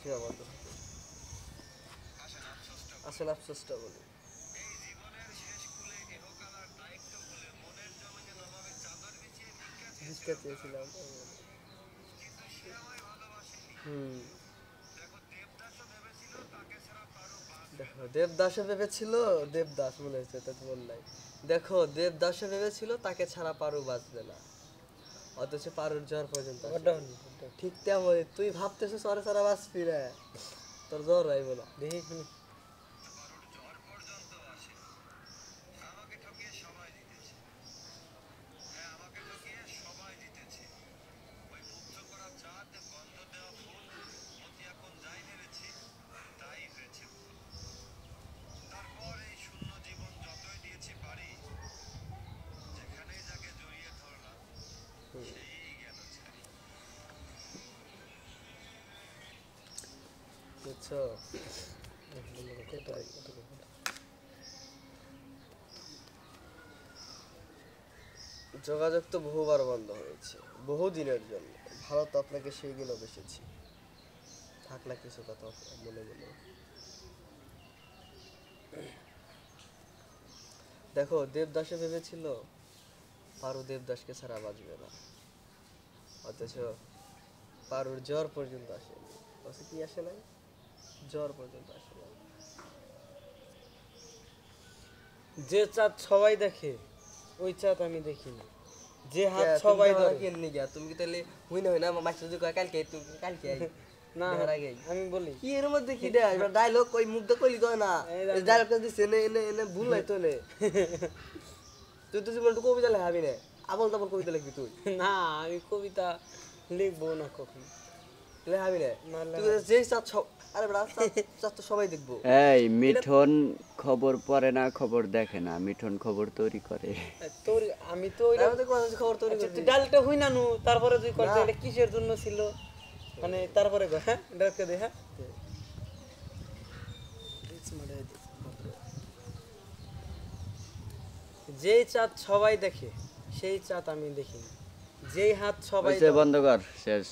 সীমাবদ্ধ থাকে। আসলে আফসোসটা বলি, ভিক্ষা চেয়েছিলাম। হুম, দেখো দেবদাসও ভেবেছিল, দেবদাস মনে হয়েছে তো তোমার নাই। দেখো দেবদাসও ভেবেছিল তাকে ছাড়া পারু বাঁচবে না, অথচ পারুর জ্বর পর্যন্ত আসেনি। ঠিক তেমনই তুই ভাবতেছিস ওরে ছাড়া বাঁচবি না, তোর জ্বর আইব না। দেখি বুঝছো, এটাই। যোগাযোগ তো বহুবার বন্ধ হয়েছে, বহু দিনের জন্য। ভারত আপনাকে সেই দিনও বেসেছি, থাক না কিছু কথা মনে মনে। দেখো দেবদাসে ভেবেছিল পারু দেবদাসকে ছাড়া বাঁচবে না, অথচ পারুর জ্বর পর্যন্ত আসেনি। বলছে কি আসে নাই, জ্বর পর্যন্ত আসে নাই। যে চাঁদ সবাই দেখে ওই চাঁদ আমি দেখিনি, যে হাত সবাই ধরে। কেমনি গিয়া তুমি কি তাহলে হুই না হয় না মাস্টার যদি কয় কালকে তুমি কালকে আই না দেখার আগে আমি বলি কি এর মধ্যে কি দেয় এবার ডায়লগ কই মুখ দা কইলি কয় না, ডায়লগটা দিছে এনে এনে এনে ভুল নাই তো নে। তুই তো জীবন কবিতা লেখাবি না, আবল তাবল কবিতা লিখবি তুই? না আমি কবিতা লিখবো না কখনো, লেখাবি না না তুই যেই চাঁদ সব, আরে বেটা চাঁদ তো সবাই দেখবো। এই মিঠুন খবর পড়ে না, খবর দেখে না, মিঠুন খবর তৈরি করে। তোর আমি তো ওই আমি তো কথা খবর তৈরি আচ্ছা করবি। তুই ডালটা হই না নু, তারপরে তুই করতে না। এটা কিসের জন্য ছিল মানে তারপরে কর। হ্যাঁ ডাকতে দে। হ্যাঁ যেই চাঁদ সবাই দেখে সেই চাঁদ আমি দেখিনি, যেই হাত সবাই হইছে, বন্ধ কর, শেষ।